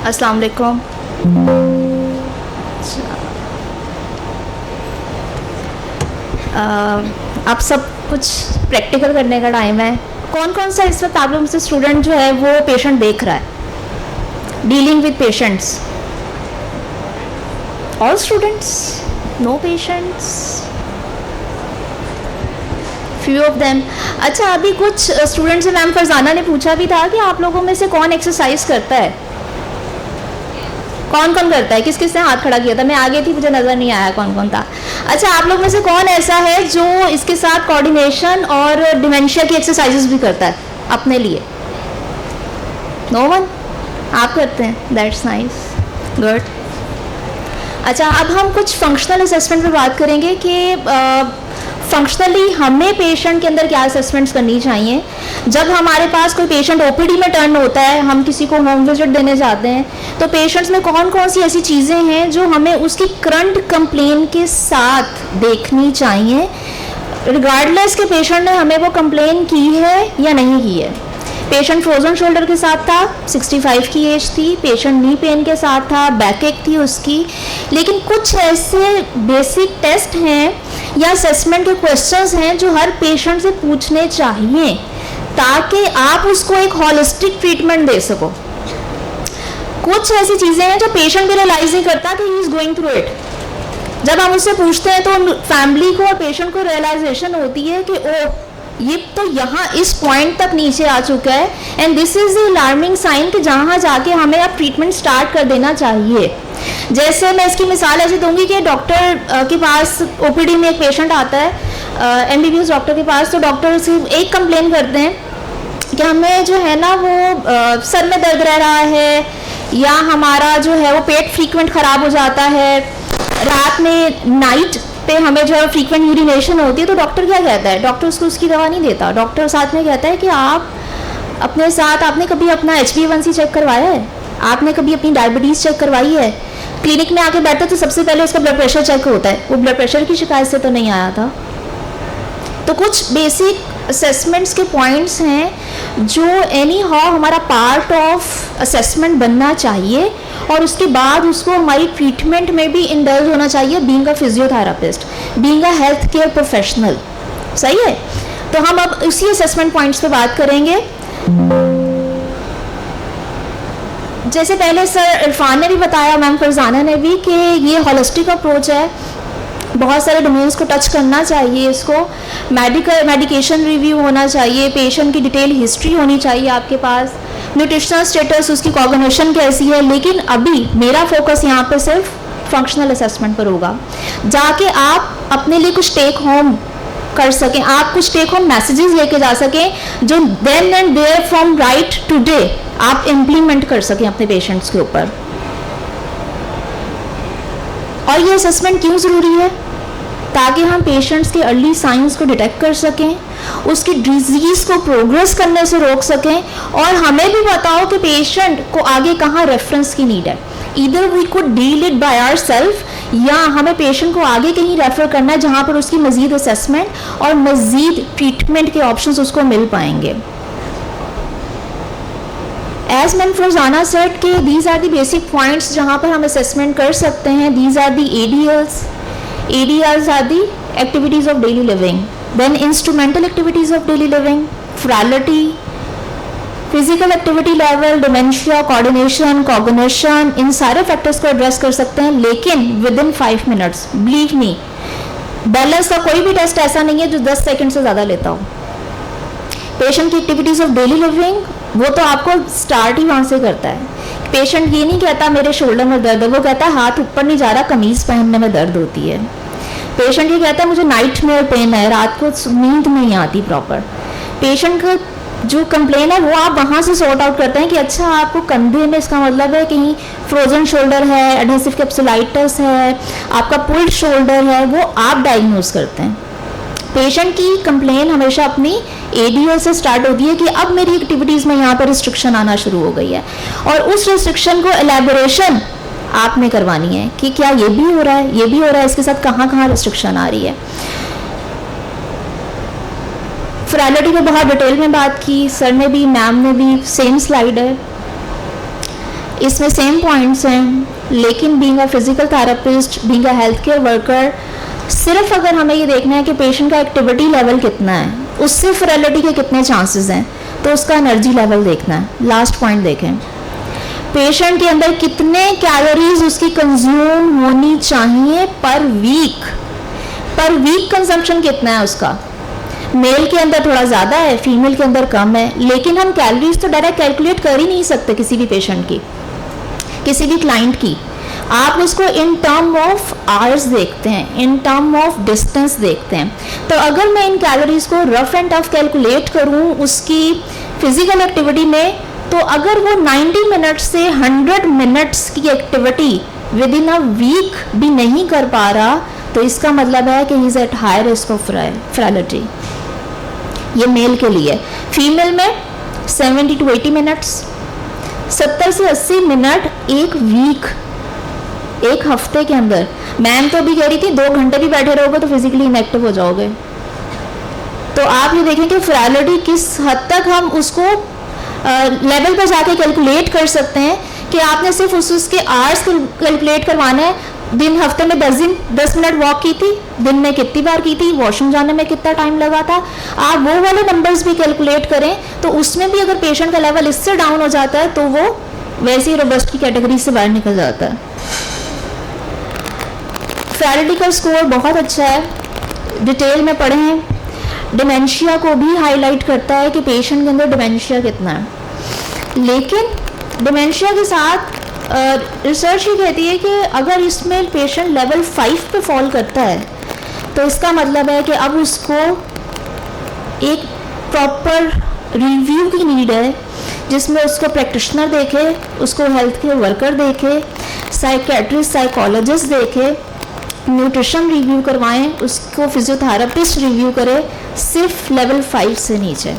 अस्सलाम वालेकुम। आप सब कुछ प्रैक्टिकल करने का टाइम है। कौन कौन सा इस वक्त आप लोगों से स्टूडेंट जो है वो पेशेंट देख रहा है, dealing with patients? All students? No patients? Few of them. अच्छा, अभी कुछ स्टूडेंट से मैम फरजाना ने पूछा भी था कि आप लोगों में से कौन एक्सरसाइज करता है, कौन कौन करता है? किस किस ने हाथ खड़ा किया था? मैं आगे थी, मुझे नज़र नहीं आया कौन कौन था। अच्छा, आप लोग में से कौन ऐसा है जो इसके साथ कोऑर्डिनेशन और डिमेंशिया की एक्सरसाइजेस भी करता है अपने लिए? No one? आप करते हैं? That's nice, good. अच्छा, अब हम कुछ फंक्शनल असेसमेंट पे बात करेंगे कि फंक्शनली हमें पेशेंट के अंदर क्या असेसमेंट्स करनी चाहिए। जब हमारे पास कोई पेशेंट ओपीडी में टर्न होता है, हम किसी को होम विजिट देने जाते हैं, तो पेशेंट्स में कौन कौन सी ऐसी चीज़ें हैं जो हमें उसकी करंट कंप्लेन के साथ देखनी चाहिए, रिगार्डलेस के पेशेंट ने हमें वो कंप्लेन की है या नहीं की है। पेशेंट फ्रोजन शोल्डर के साथ था, 65 की एज थी, पेशेंट नी पेन के साथ था, बैक एक थी उसकी, लेकिन कुछ ऐसे बेसिक टेस्ट हैं या असेसमेंट के क्वेश्चंस हैं जो हर पेशेंट से पूछने चाहिए ताकि आप उसको एक होलिस्टिक ट्रीटमेंट दे सको। कुछ ऐसी चीज़ें हैं जो पेशेंट भी रियलाइज नहीं करता कि he is going through it. जब हम उससे पूछते हैं तो फैमिली को और पेशेंट को रियलाइजेशन होती है कि ओ, ये तो यहाँ इस पॉइंट तक नीचे आ चुका है, and this is the alarming sign कि जहाँ जाके हमें अब ट्रीटमेंट स्टार्ट कर देना चाहिए। जैसे मैं इसकी मिसाल ऐसे दूंगी कि डॉक्टर के पास ओपीडी में एक पेशेंट आता है, एमबीबीएस डॉक्टर के पास, तो डॉक्टर से एक कंप्लेन करते हैं कि हमें जो है ना वो सर में दर्द रह रहा है, या हमारा जो है वो पेट फ्रीक्वेंट ख़राब हो जाता है, रात में नाइट पे हमें जो है फ्रीक्वेंट यूरिनेशन होती है। तो डॉक्टर क्या कहता है? डॉक्टर उसको उसकी दवा नहीं देता। डॉक्टर साथ में कहता है कि आप अपने साथ, आपने कभी अपना HbA1c चेक करवाया है? आपने कभी अपनी डायबिटीज़ चेक करवाई है? क्लिनिक में आके बैठते तो सबसे पहले उसका ब्लड प्रेशर चेक होता है, वो ब्लड प्रेशर की शिकायत से तो नहीं आया था। तो कुछ बेसिक असेसमेंट्स के पॉइंट्स हैं जो एनी हाउ हमारा पार्ट ऑफ असेसमेंट बनना चाहिए, और उसके बाद उसको हमारी ट्रीटमेंट में भी इंडल्ज होना चाहिए, being a physiotherapist, being a health care professional. सही है? तो हम अब उसी असेसमेंट पॉइंट्स पे बात करेंगे। जैसे पहले सर इरफान ने भी बताया, मैम फरजाना ने भी, कि ये होलिस्टिक अप्रोच है, बहुत सारे डोमेन्स को टच करना चाहिए। इसको मेडिकेशन रिव्यू होना चाहिए, पेशेंट की डिटेल हिस्ट्री होनी चाहिए आपके पास, न्यूट्रिशनल स्टेटस, उसकी कॉग्निशन कैसी है। लेकिन अभी मेरा फोकस यहाँ पे सिर्फ फंक्शनल असेसमेंट पर होगा, जाके आप अपने लिए कुछ टेक होम कर सकें, आप कुछ टेक होम मैसेजेस लेके जा सकें जो then and there from right today आप इम्प्लीमेंट कर सकें अपने पेशेंट्स के ऊपर। और ये असेसमेंट क्यों ज़रूरी है? ताकि हम पेशेंट्स के अर्ली साइंस को डिटेक्ट कर सकें, उसकी डिजीज़ को प्रोग्रेस करने से रोक सकें, और हमें भी बताओ कि पेशेंट को आगे कहाँ रेफरेंस की नीड है। Either we could deal it by ourselves, या हमें पेशेंट को आगे कहीं रेफर करना है जहाँ पर उसकी मज़ीद असेसमेंट और मज़ीद ट्रीटमेंट के ऑप्शंस उसको मिल पाएंगे। एज मैम फरजाना सेड कि these are the basic points जहाँ पर हम असेसमेंट कर सकते हैं। These are the ADLs. ADLs are the activities of daily living. Then instrumental activities of daily living, frailty, physical activity level, dementia, coordination, cognition, इन सारे factors को address कर सकते हैं, लेकिन with in 5 minutes. Believe me, balance का कोई भी test ऐसा नहीं है जो 10 सेकंड से ज़्यादा लेता हो। पेशेंट की एक्टिविटीज़ ऑफ डेली लिविंग, वो तो आपको स्टार्ट ही वहाँ से करता है। पेशेंट ये नहीं कहता मेरे शोल्डर में दर्द है, वो कहता है हाथ ऊपर नहीं जा रहा, कमीज़ पहनने में दर्द होती है। पेशेंट ये कहता है मुझे नाइट में पेन है, रात को नींद नहीं आती प्रॉपर। पेशेंट का जो कंप्लेन है वो आप वहाँ से सॉर्ट आउट करते हैं कि अच्छा आपको कंधे में, इसका मतलब है कहीं फ्रोजन शोल्डर है, एडहेसिव कैप्सुलाइटिस है, आपका पुल्ड शोल्डर है, वो आप डायग्नोज करते हैं। पेशेंट की कंप्लेन हमेशा अपनी ADL से स्टार्ट होती है कि अब मेरी एक्टिविटीज़ में यहाँ पर रिस्ट्रिक्शन आना शुरू हो गई है, और उस रिस्ट्रिक्शन को एलेबोरेशन आपने करवानी है कि क्या ये भी हो रहा है, ये भी हो रहा है, इसके साथ कहाँ कहाँ रिस्ट्रिक्शन आ रही है। फ्रैलिटी पे बहुत डिटेल में बात की सर ने भी, मैम ने भी, सेम स्लाइड है। इसमें सेम पॉइंट्स हैं, लेकिन being a physical therapist, being a health care worker, सिर्फ अगर हमें ये देखना है कि पेशेंट का एक्टिविटी लेवल कितना है, उससे फ्रेलिटी के कितने चांसेस हैं, तो उसका एनर्जी लेवल देखना है। लास्ट पॉइंट देखें, पेशेंट के अंदर कितने कैलोरीज उसकी कंज्यूम होनी चाहिए पर वीक कंजम्पशन कितना है उसका। मेल के अंदर थोड़ा ज़्यादा है, फीमेल के अंदर कम है, लेकिन हम कैलोरीज तो डायरेक्ट कैलकुलेट कर ही नहीं सकते किसी भी पेशेंट की, किसी भी क्लाइंट की। आप उसको इन टर्म ऑफ आवर्स देखते हैं, इन टर्म ऑफ डिस्टेंस देखते हैं। तो अगर मैं इन कैलोरीज को रफ एंड टफ कैलकुलेट करूं उसकी फिजिकल एक्टिविटी में, तो अगर वो 90 मिनट्स से 100 मिनट्स की activity within a week भी नहीं कर पा रहा, तो इसका मतलब है कि he is at high risk of frailty. ये मेल के लिए। फीमेल में 70 to 80 मिनट्स, 70 से 80 मिनट एक वीक, एक हफ्ते के अंदर। मैम तो अभी कह रही थी 2 घंटे भी बैठे रहोगे तो फिजिकली इनएक्टिव हो जाओगे। तो आप ये देखें कि फ्रैलिटी किस हद तक हम उसको लेवल पर जाके कैलकुलेट कर सकते हैं कि आपने सिर्फ उसके आवर्स कैलकुलेट करवाना है। दिन हफ्ते में 10 मिनट वॉक की थी, दिन में कितनी बार की थी, वॉशरूम जाने में कितना टाइम लगा था, आप वो वाले नंबर्स भी कैलकुलेट करें, तो उसमें भी अगर पेशेंट का लेवल इससे डाउन हो जाता है तो वो वैसे ही रोबस्ट की कैटेगरी से बाहर निकल जाता है। फ्रैलिटी का स्कोर बहुत अच्छा है, डिटेल में पढ़े हैं। डिमेंशिया को भी हाईलाइट करता है कि पेशेंट के अंदर डिमेंशिया कितना है, लेकिन डिमेंशिया के साथ रिसर्च ये कहती है कि अगर इसमें पेशेंट लेवल 5 पे फॉल करता है तो इसका मतलब है कि अब उसको एक प्रॉपर रिव्यू की नीड है, जिसमें उसको प्रैक्टिशनर देखे, उसको हेल्थ केयर वर्कर देखे, साइकेट्रिस्ट साइकोलॉजिस्ट देखे, न्यूट्रिशन रिव्यू करवाएं, उसको फिजियोथेरेपिस्ट रिव्यू करे, सिर्फ लेवल 5 से नीचे।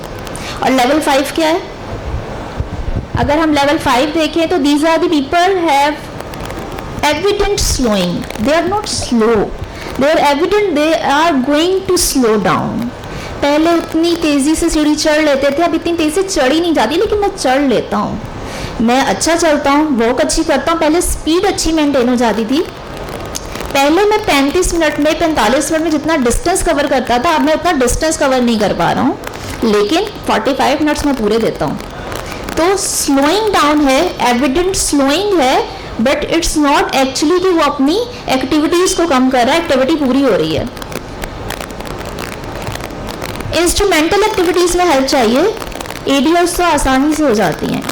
और लेवल 5 क्या है? अगर हम लेवल 5 देखें तो these are the people have evident slowing, they are not slow, they are evident they are going to slow down. पहले उतनी तेज़ी से सीढ़ी चढ़ लेते थे, अब इतनी तेज़ी से चढ़ी नहीं जाती, लेकिन मैं चढ़ लेता हूँ, मैं अच्छा चलता हूँ, वॉक अच्छी करता हूँ। पहले स्पीड अच्छी मेंटेन हो जाती थी, पहले मैं 35 मिनट में 45 मिनट में जितना डिस्टेंस कवर करता था, अब मैं उतना डिस्टेंस कवर नहीं कर पा रहा हूँ, लेकिन 45 मिनट्स में पूरे देता हूँ। तो स्लोइंग डाउन है, एविडेंट स्लोइंग है, बट इट्स नॉट एक्चुअली कि वो अपनी एक्टिविटीज़ को कम कर रहा है, एक्टिविटी पूरी हो रही है। इंस्ट्रूमेंटल एक्टिविटीज़ में हेल्प चाहिए, एडीएस तो आसानी से हो जाती हैं।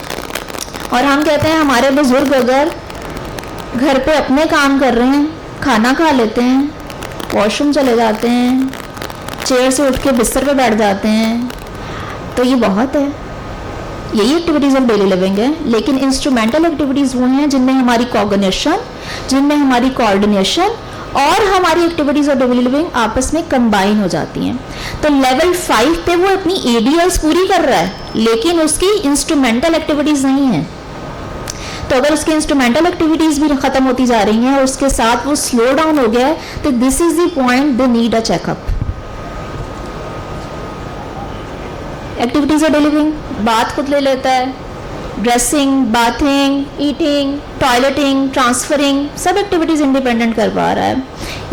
और हम कहते हैं हमारे बुजुर्ग अगर घर पे अपने काम कर रहे हैं, खाना खा लेते हैं, वॉशरूम चले जाते हैं, चेयर से उठ के बिस्तर पे बैठ जाते हैं, तो ये बहुत है। यही एक्टिविटीज़ ऑफ डेली लिविंग है। लेकिन इंस्ट्रूमेंटल एक्टिविटीज़ वो हैं जिनमें हमारी कॉग्निशन, जिनमें हमारी कोऑर्डिनेशन और हमारी एक्टिविटीज़ ऑफ डेली लिविंग आपस में कंबाइन हो जाती हैं। तो लेवल 5 पे वो अपनी एडीएस पूरी कर रहा है, लेकिन उसकी इंस्ट्रूमेंटल एक्टिविटीज़ नहीं है। तो अगर उसकी इंस्ट्रूमेंटल एक्टिविटीज़ भी ख़त्म होती जा रही हैं और उसके साथ वो स्लो डाउन हो गया है, तो this is the point they need a checkup. Activities of daily living, बात खुद ले लेता है, dressing, bathing, eating, toileting, transferring, सब एक्टिविटीज़ इंडिपेंडेंट कर पा रहा है।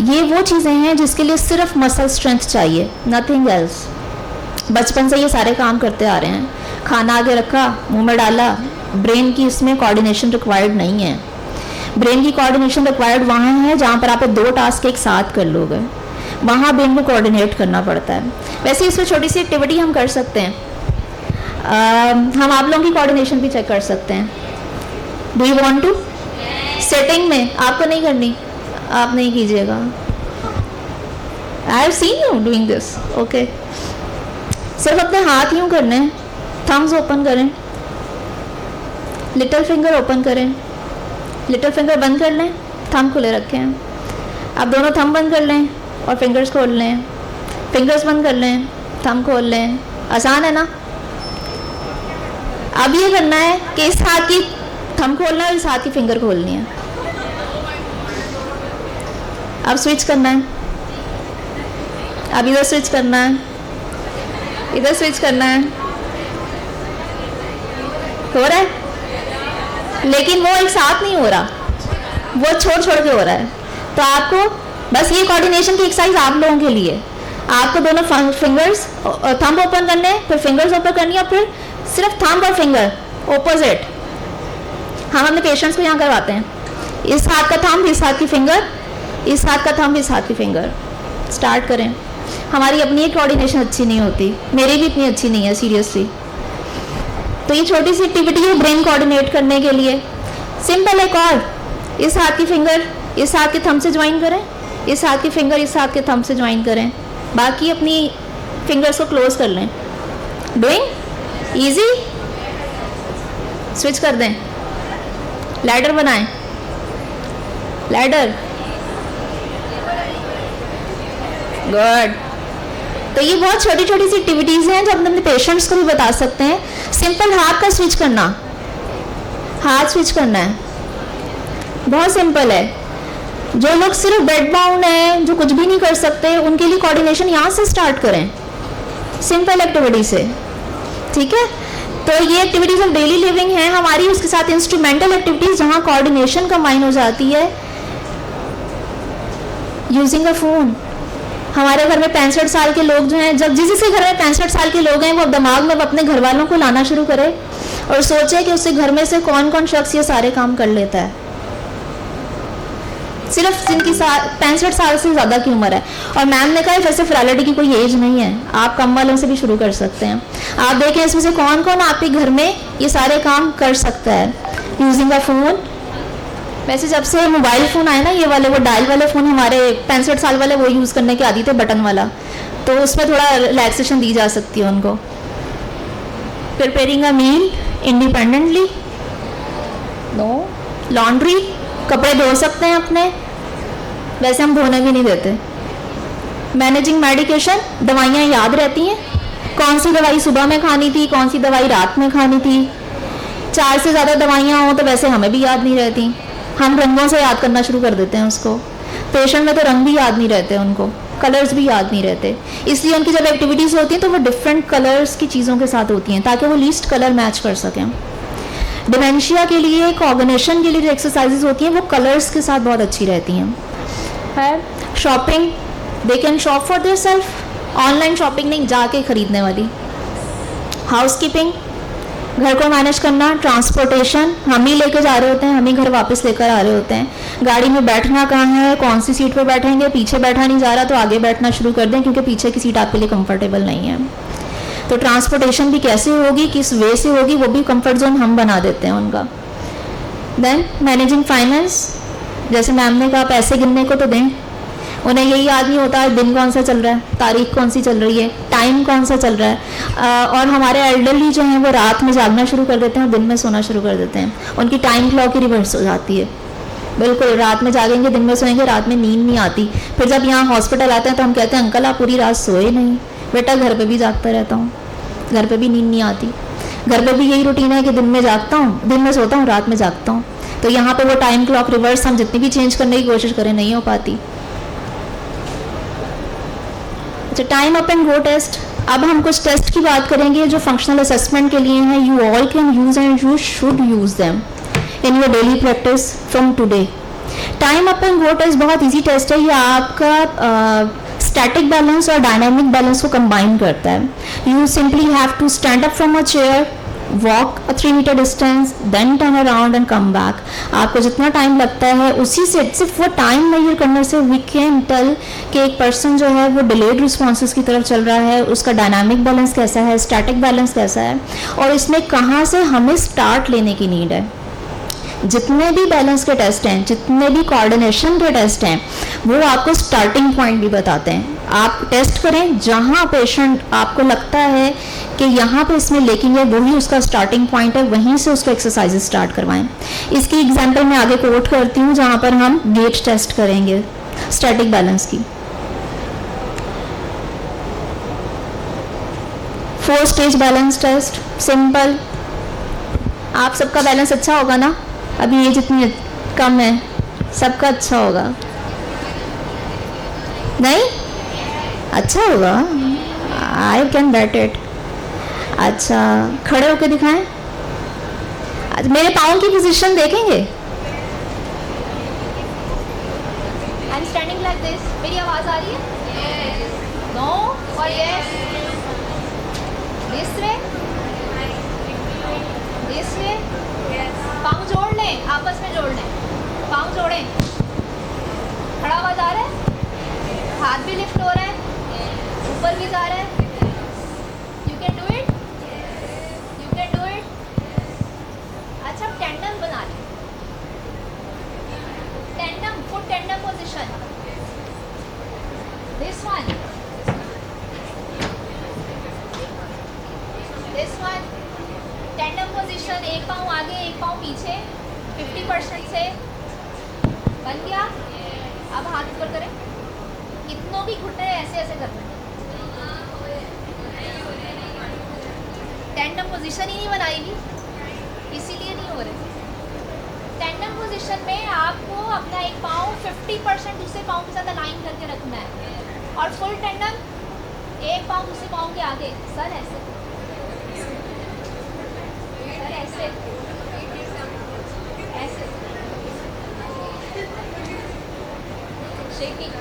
ये वो चीज़ें हैं जिसके लिए सिर्फ मसल स्ट्रेंथ चाहिए, नथिंग एल्स। बचपन से ये सारे काम करते आ रहे हैं, खाना आगे रखा, मुंह में डाला, ब्रेन की इसमें कोऑर्डिनेशन रिक्वायर्ड नहीं है। ब्रेन की कोऑर्डिनेशन रिक्वायर्ड वहाँ है जहाँ पर आप 2 टास्क एक साथ कर लोगे, वहाँ ब्रेन को कोऑर्डिनेट करना पड़ता है। वैसे इसमें छोटी सी एक्टिविटी हम कर सकते हैं, हम आप लोगों की कोऑर्डिनेशन भी चेक कर सकते हैं। Do you want to? Setting में आपको नहीं करनी, आप नहीं कीजिएगा। I have seen you doing this. Okay, सिर्फ अपने हाथ यूँ करने हैं, थम्स ओपन करें, लिटिल फिंगर ओपन करें, लिटिल फिंगर बंद कर लें, थंब खुले रखें। आप दोनों थंब बंद कर लें और फिंगर्स खोल लें, फिंगर्स बंद कर लें, थंब खोल लें। आसान है ना? अब ये करना है कि इस हाथ की थंब खोलना है, इस हाथ की फिंगर खोलनी है। अब स्विच करना है, अब इधर स्विच करना है, इधर स्विच करना है। हो रहा है? लेकिन वो एक साथ नहीं हो रहा, वो छोड़ छोड़ के हो रहा है। तो आपको बस ये कोऑर्डिनेशन की एक्सरसाइज आप लोगों के लिए, आपको दोनों फिंगर्स थंब ओपन करने हैं, फिर फिंगर्स ओपन करनी है, और फिर सिर्फ थंब और फिंगर ऑपोजिट। हम अपने पेशेंट्स को यहाँ करवाते हैं, इस हाथ का थंब, इस हाथ की फिंगर, इस हाथ का थंब, इस हाथ की फिंगर। स्टार्ट करें। हमारी अपनी एक कोऑर्डिनेशन अच्छी नहीं होती, मेरी भी इतनी अच्छी नहीं है सीरियसली। तो ये छोटी सी एक्टिविटी है ब्रेन कोऑर्डिनेट करने के लिए। सिंपल एक और, इस हाथ की फिंगर इस हाथ के थंब से ज्वाइन करें, इस हाथ की फिंगर इस हाथ के थंब से ज्वाइन करें, बाकी अपनी फिंगर्स को क्लोज कर लें। Doing easy. स्विच कर दें, लैडर बनाएं, लैडर। गुड। तो ये बहुत छोटी छोटी सी एक्टिविटीज़ हैं जो हम अपने पेशेंट्स को भी बता सकते हैं। सिंपल हाथ का स्विच करना, हाथ स्विच करना है, बहुत सिंपल है। जो लोग सिर्फ बेड बाउंड हैं, जो कुछ भी नहीं कर सकते, उनके लिए कोऑर्डिनेशन यहाँ से स्टार्ट करें, सिंपल एक्टिविटी से। ठीक है, तो ये एक्टिविटीज ऑफ डेली लिविंग है हमारी। उसके साथ इंस्ट्रूमेंटल एक्टिविटीज जहाँ कोऑर्डिनेशन कंबाइन हो जाती है। Using a phone. हमारे घर में 65 साल के लोग जो हैं, जब जिसके घर में 65 साल के लोग हैं, वो दिमाग में अपने घर वालों को लाना शुरू करे और सोचे कि उसके घर में से कौन कौन शख्स ये सारे काम कर लेता है। सिर्फ जिनकी 65 साल से ज़्यादा की उम्र है। और मैम ने कहा वैसे फ्रैलिटी की कोई एज नहीं है, आप कम वालों से भी शुरू कर सकते हैं। आप देखें इसमें से कौन कौन आपके घर में ये सारे काम कर सकता है। Using a phone. वैसे जब से मोबाइल फ़ोन आए ना, ये वाले वो डायल वाले फ़ोन, हमारे 65 साल वाले वो यूज़ करने की आदी थे, बटन वाला, तो उसमें थोड़ा रिलैक्सेशन दी जा सकती है उनको। Preparing a meal independently. No. Laundry, कपड़े धो सकते हैं अपने, वैसे हम धोने भी नहीं देते। मैनेजिंग मेडिकेशन, दवाइयाँ याद रहती हैं, कौन सी दवाई सुबह में खानी थी, कौन सी दवाई रात में खानी थी। 4 से ज़्यादा दवाइयाँ हों तो वैसे हमें भी याद नहीं रहती, हम रंगों से याद करना शुरू कर देते हैं उसको। पेशेंट में तो रंग भी याद नहीं रहते उनको, कलर्स भी याद नहीं रहते, इसलिए उनकी जब एक्टिविटीज़ होती हैं तो वो डिफरेंट कलर्स की चीज़ों के साथ होती हैं ताकि वो लीस्ट कलर मैच कर सकें। डिमेंशिया के लिए, कोऑर्डिनेशन के लिए जो एक्सरसाइजेज होती हैं वो कलर्स के साथ बहुत अच्छी रहती हैं। है shopping, they can shop for their self, online shopping नहीं, जाके खरीदने वाली। हाउसकीपिंग, घर को मैनेज करना। ट्रांसपोर्टेशन, हम ही लेके जा रहे होते हैं, हम ही घर वापस लेकर आ रहे होते हैं। गाड़ी में बैठना कहाँ है, कौन सी सीट पर बैठेंगे, पीछे बैठा नहीं जा रहा तो आगे बैठना शुरू कर दें क्योंकि पीछे की सीट आपके लिए कंफर्टेबल नहीं है। तो ट्रांसपोर्टेशन भी कैसे होगी, किस वे से होगी, वो भी कंफर्ट जोन हम बना देते हैं उनका। देन मैनेजिंग फाइनेंस, जैसे मैम ने कहा पैसे गिनने को तो दें, उन्हें यही याद नहीं होता दिन कौन सा चल रहा है, तारीख कौन सी चल रही है, टाइम कौन सा चल रहा है। और हमारे एल्डरली जो हैं वो रात में जागना शुरू कर देते हैं और दिन में सोना शुरू कर देते हैं, उनकी टाइम क्लॉक ही रिवर्स हो जाती है। बिल्कुल, रात में जागेंगे, दिन में सोएंगे, रात में नींद नहीं आती। फिर जब यहाँ हॉस्पिटल आते हैं तो हम कहते हैं अंकल आप पूरी रात सोए नहीं। बेटा घर पे भी जागता रहता हूँ, घर पे भी नींद नहीं आती, घर पे भी यही रूटीन है कि दिन में जागता हूँ, दिन में सोता हूँ, रात में जागता हूँ। तो यहाँ पे वो टाइम क्लॉक रिवर्स हम जितनी भी चेंज करने की कोशिश करें नहीं हो पाती। अच्छा, time up and go test. अब हम कुछ टेस्ट की बात करेंगे जो फंक्शनल असेसमेंट के लिए हैं। You all can use and you should use them in your daily practice from today. Time up and go test बहुत इजी टेस्ट है। ये आपका स्टैटिक बैलेंस और डायनामिक बैलेंस को कंबाइन करता है। You simply have to stand up from a chair, walk a 3 meter distance, then turn around and come back. आपको जितना टाइम लगता है उसी से, सिर्फ वो टाइम मेजर करने से वी कैन टेल कि एक पर्सन जो है वो डिलेड रिस्पॉन्सेज की तरफ चल रहा है, उसका डायनामिक बैलेंस कैसा है, स्टैटिक बैलेंस कैसा है, और इसमें कहाँ से हमें स्टार्ट लेने की नीड है। जितने भी बैलेंस के टेस्ट हैं, जितने भी कोऑर्डिनेशन के टेस्ट हैं, वो आपको स्टार्टिंग पॉइंट भी बताते हैं। आप टेस्ट करें जहाँ पेशेंट आपको लगता है कि यहाँ पे इसमें लेकिन है, वही उसका स्टार्टिंग पॉइंट है, वहीं से उसको एक्सरसाइजेस स्टार्ट करवाएं। इसकी एग्जांपल मैं आगे कोट करती हूँ जहाँ पर हम गेट टेस्ट करेंगे स्टैटिक बैलेंस की। 4 स्टेज बैलेंस टेस्ट, सिंपल। आप सबका बैलेंस अच्छा होगा ना, अभी ये जितनी कम है सबका अच्छा होगा नहीं? अच्छा होगा, आई कैन बेट इट। अच्छा, खड़े होके दिखाएं। आज मेरे पाँव की पोजीशन देखेंगे? I am standing like this. मेरी आवाज आ रही है? नो और yes? This way, this way. पाँव जोड़ लें, आपस में जोड़ लें, पाँव जोड़ें। खड़ा आवाज आ रहा है? हाथ भी लिफ्ट हो रहा है, ऊपर भी जा रहा है। You can do it, you can do it. अच्छा, टेंडम बना लें, tandem, foot tandem position. This one, this one, tandem position. एक पाँव आगे, एक पाँव पीछे, 50% से बन गया। अब हाथ ऊपर करें, कितनों भी घुटने ऐसे ऐसे करना है। टेंडम पोजीशन ही नहीं बनाई हुई, इसीलिए नहीं हो रहे। टेंडम पोजीशन में आपको अपना एक पाँव 50% दूसरे पाँव के साथ अलाइन करके रखना है, और फुल टेंडम एक पाँव दूसरे पाँव के आगे। सर ऐसे, सर ऐसे, ऐसे शेकिंग।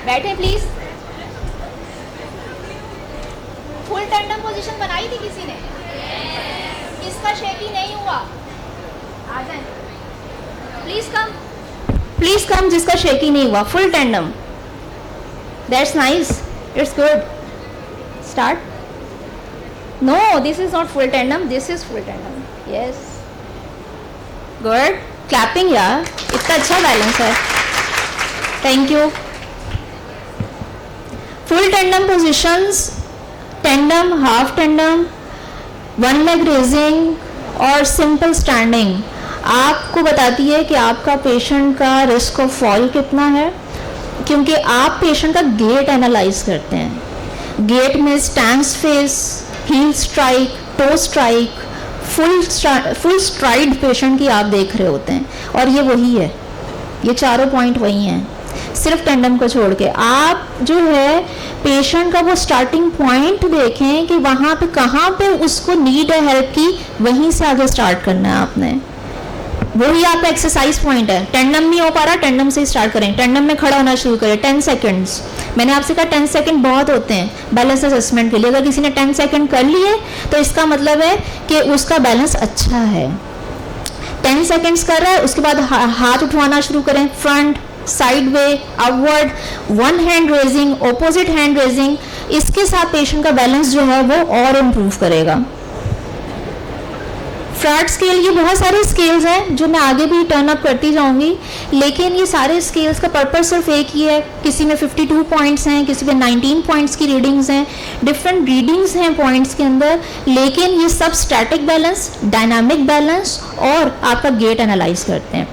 बैठे प्लीज। फुल टेंडम पोजीशन बनाई थी किसी ने? किसका शेकी नहीं हुआ? आ जाए प्लीज कम, प्लीज कम, जिसका शेकी नहीं हुआ। Full tandem, that's nice, it's good. Start. No, this is not full tandem, this is full tandem. Yes, good. Clapping यार, इतना अच्छा बैलेंस है। Thank you. Full tandem positions, tandem, half tandem, one leg raising और simple standing आपको बताती है कि आपका पेशेंट का रिस्क ऑफ फॉल कितना है, क्योंकि आप पेशेंट का गेट एनालाइज करते हैं। गेट में stance phase, heel strike, toe strike, full stride patient की आप देख रहे होते हैं, और ये वही है, ये चारों पॉइंट वही हैं, सिर्फ टेंडम को छोड़ के। आप जो है पेशेंट का वो स्टार्टिंग पॉइंट देखें कि वहाँ पे कहाँ पे उसको नीड है हेल्प की, वहीं से आगे स्टार्ट करना है आपने। वही आपका एक्सरसाइज पॉइंट है। टेंडम नहीं हो पा रहा, टेंडम से ही स्टार्ट करें, टेंडम में खड़ा होना शुरू करें। 10 सेकेंड्स, मैंने आपसे कहा 10 सेकेंड बहुत होते हैं बैलेंस असेसमेंट के लिए। अगर किसी ने 10 सेकेंड कर लिए तो इसका मतलब है कि उसका बैलेंस अच्छा है। 10 सेकेंड्स कर रहा है, उसके बाद हाथ उठवाना शुरू करें, front, side way, upward, one hand raising, opposite hand raising. इसके साथ पेशेंट का बैलेंस जो है वो और इम्प्रूव करेगा। फ्रैट स्केल, ये बहुत सारे स्केल्स हैं जो मैं आगे भी टर्न अप करती जाऊंगी, लेकिन ये सारे स्केल्स का पर्पस सिर्फ एक ही है। किसी में 52 पॉइंट्स हैं, किसी में 19 पॉइंट्स की रीडिंग्स हैं, डिफरेंट रीडिंग्स हैं पॉइंट्स के अंदर, लेकिन ये सब स्टैटिक बैलेंस, डायनामिक बैलेंस और आपका गेट एनालाइज करते हैं,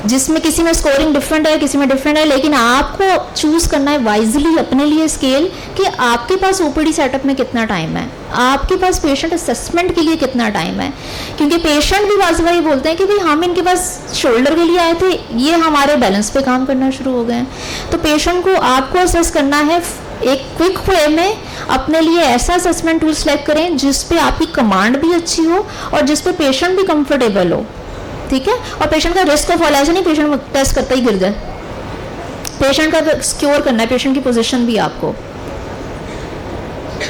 जिसमें किसी में स्कोरिंग डिफरेंट है, किसी में डिफरेंट है, लेकिन आपको चूज करना है वाइजली अपने लिए स्केल कि आपके पास ओपीडी सेटअप में कितना टाइम है, आपके पास पेशेंट असेसमेंट के लिए कितना टाइम है। क्योंकि पेशेंट भी बाज़ ये बोलते हैं कि भाई हम इनके पास शोल्डर के लिए आए थे, ये हमारे बैलेंस पे काम करना शुरू हो गए हैं। तो पेशेंट को आपको असेस करना है एक क्विक वे में। अपने लिए ऐसा असेसमेंट टूल सेलेक्ट करें जिस पे आपकी कमांड भी अच्छी हो और जिस पे पेशेंट भी कंफर्टेबल हो, ठीक है। और पेशेंट का रिस्क ऑफ फॉल, ऐसा नहीं पेशेंट टेस्ट करता ही गिर जाए, पेशेंट का सिक्योर करना है, पेशेंट की पोजीशन भी आपको।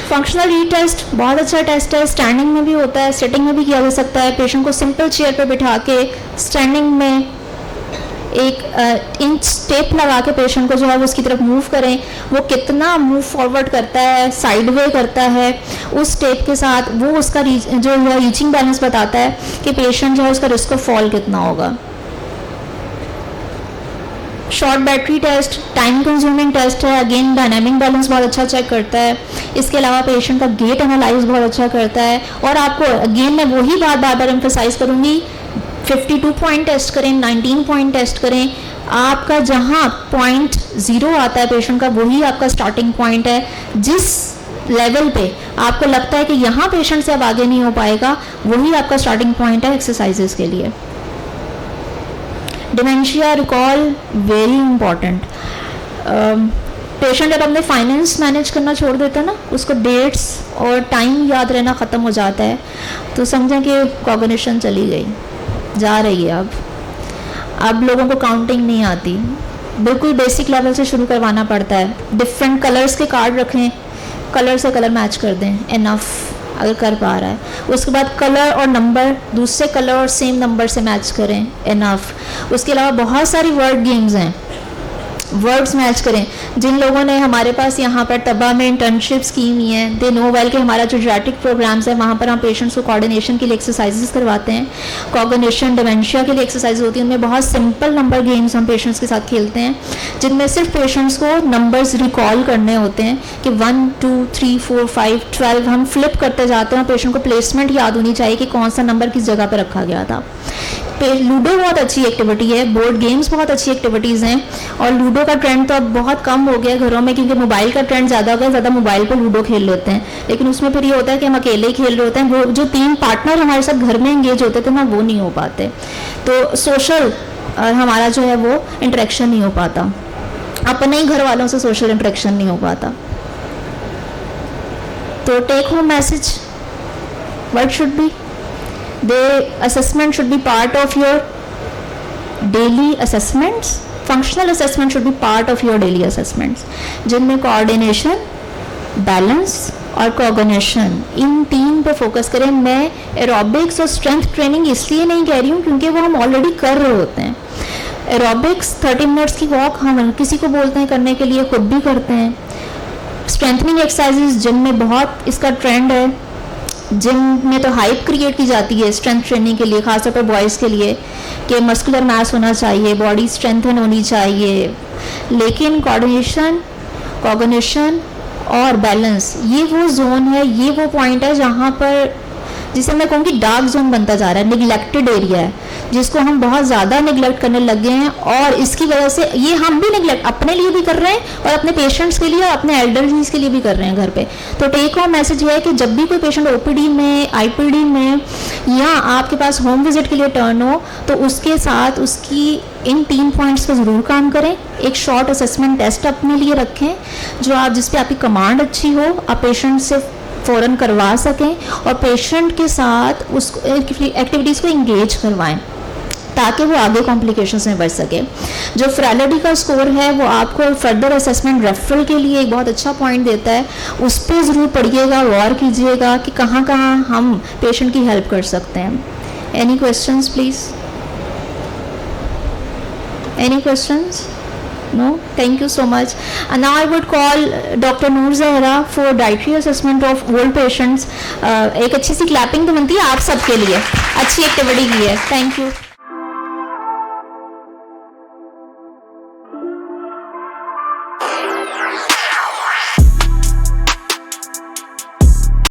फंक्शनल रीटेस्ट बहुत अच्छा टेस्ट है, स्टैंडिंग में भी होता है, सिटिंग में भी किया जा सकता है। पेशेंट को सिंपल चेयर पे बिठा के स्टैंडिंग में एक इंच टेप लगा के पेशेंट को जो है वो उसकी तरफ मूव करें, वो कितना मूव फॉरवर्ड करता है, साइड वे करता है, उस टेप के साथ वो उसका जो है रीचिंग बैलेंस बताता है कि पेशेंट जो है उसका रिस्क ऑफ फॉल कितना होगा। Short battery test time consuming test है, अगेन डायनामिक बैलेंस बहुत अच्छा चेक करता है। इसके अलावा पेशेंट का गेट एनालाइज बहुत अच्छा करता है। और आपको अगेन मैं वही बात बार बार एम्फेसाइज करूँगी, 52 पॉइंट टेस्ट करें, 19 पॉइंट टेस्ट करें, आपका जहाँ पॉइंट 0 आता है पेशेंट का, वही आपका स्टार्टिंग पॉइंट है। जिस लेवल पे आपको लगता है कि यहाँ पेशेंट से अब आगे नहीं हो पाएगा, वही आपका स्टार्टिंग पॉइंट है एक्सरसाइजेस के लिए। Dementia recall very important. Patient जब अपने फाइनेंस मैनेज करना छोड़ देता है ना, उसको डेट्स और टाइम याद रहना ख़त्म हो जाता है, तो समझें कि कॉग्निशन चली गई, जा रही है। अब लोगों को काउंटिंग नहीं आती, बिल्कुल बेसिक लेवल से शुरू करवाना पड़ता है। डिफरेंट कलर्स के कार्ड रखें, कलर से कलर मैच कर दें, इनफ अगर कर पा रहा है। उसके बाद कलर और नंबर दूसरे कलर और सेम नंबर से मैच करें, इनफ। उसके अलावा बहुत सारी वर्ड गेम्स हैं, वर्ड्स मैच करें। जिन लोगों ने हमारे पास यहाँ पर तबा में इंटर्नशिप्स की हुई हैं, दे नो वेल कि हमारा जो जेटिक प्रोग्राम्स है वहाँ पर हम पेशेंट्स को कोऑर्डिनेशन के लिए एक्सरसाइजेस करवाते हैं। कॉग्निशन डिमेंशिया के लिए एक्सरसाइज होती है, उनमें बहुत सिंपल नंबर गेम्स हम पेशेंट्स के साथ खेलते हैं, जिनमें सिर्फ पेशेंट्स को नंबर्स रिकॉल करने होते हैं कि 1 2 3 4 5 12 हम फ्लिप करते जाते हैं। पेशेंट को प्लेसमेंट याद होनी चाहिए कि कौन सा नंबर किस जगह पर रखा गया था। लूडो बहुत अच्छी एक्टिविटी है, बोर्ड गेम्स बहुत अच्छी एक्टिविटीज़ हैं, और लूडो का ट्रेंड तो अब बहुत कम हो गया घरों में, क्योंकि मोबाइल का ट्रेंड ज़्यादा हो गया, ज़्यादा मोबाइल पर लूडो खेल लेते हैं। लेकिन उसमें फिर ये होता है कि हम अकेले ही खेल रहे होते हैं, वो जो 3 पार्टनर हमारे साथ घर में एंगेज होते थे ना, वो नहीं हो पाते। तो सोशल हमारा जो है वो इंटरेक्शन नहीं हो पाता, अपने ही घर वालों से सोशल इंटरेक्शन नहीं हो पाता। तो take home message what should be, the assessment should be part of your daily assessments, functional assessment should be part of your daily assessments, जिनमें कोऑर्डिनेशन, बैलेंस और कॉग्निशन, इन 3 पे फोकस करें। मैं एरोबिक्स और स्ट्रेंथ ट्रेनिंग इसलिए नहीं कह रही हूँ क्योंकि वो हम ऑलरेडी कर रहे होते हैं। एरोबिक्स 30 मिनट्स की वॉक हम किसी को बोलते हैं करने के लिए, खुद भी करते हैं। स्ट्रेंथनिंग एक्सरसाइजेज जिम में बहुत इसका ट्रेंड है, जिम में तो हाइप क्रिएट की जाती है स्ट्रेंथ ट्रेनिंग के लिए, खासतौर पर बॉयज़ के लिए, कि मस्कुलर मास होना चाहिए, बॉडी स्ट्रेंथन होनी चाहिए। लेकिन कोऑर्डिनेशन, कॉग्निशन और बैलेंस, ये वो जोन है, ये वो पॉइंट है जहाँ पर, जिसे मैं कहूँगी डार्क जोन बनता जा रहा है, निगलेक्टेड एरिया है, जिसको हम बहुत ज़्यादा निगलेक्ट करने लग गए हैं। और इसकी वजह से ये हम भी निगलेक्ट अपने लिए भी कर रहे हैं और अपने पेशेंट्स के लिए और अपने एल्डरलीज के लिए भी कर रहे हैं घर पे। तो टेक होम मैसेज है कि जब भी कोई पेशेंट ओपीडी में, आईपीडी में या आपके पास होम विजिट के लिए टर्न हो, तो उसके साथ उसकी इन 3 पॉइंट्स पर ज़रूर काम करें। एक शॉर्ट असेसमेंट टेस्ट अपने लिए रखें, जो आप, जिस पे आपकी कमांड अच्छी हो, आप पेशेंट से फ़ौरन करवा सकें और पेशेंट के साथ उस एक्टिविटीज़ को इंगेज करवाएं ताकि वो आगे कॉम्प्लिकेशंस में बढ़ सके। जो फ्रैलिटी का स्कोर है वो आपको फर्दर असेसमेंट रेफरल के लिए एक बहुत अच्छा पॉइंट देता है, उस पर ज़रूर पढ़िएगा, गौर कीजिएगा कि कहाँ कहाँ हम पेशेंट की हेल्प कर सकते हैं। Any questions please? Any questions? No, thank you so much. And now I would call Dr. Noor Zahra for dietary assessment of old patients. एक अच्छी सी क्लैपिंग तो बनती है आप सबके लिए, अच्छी एक्टिविटी की है। Thank you.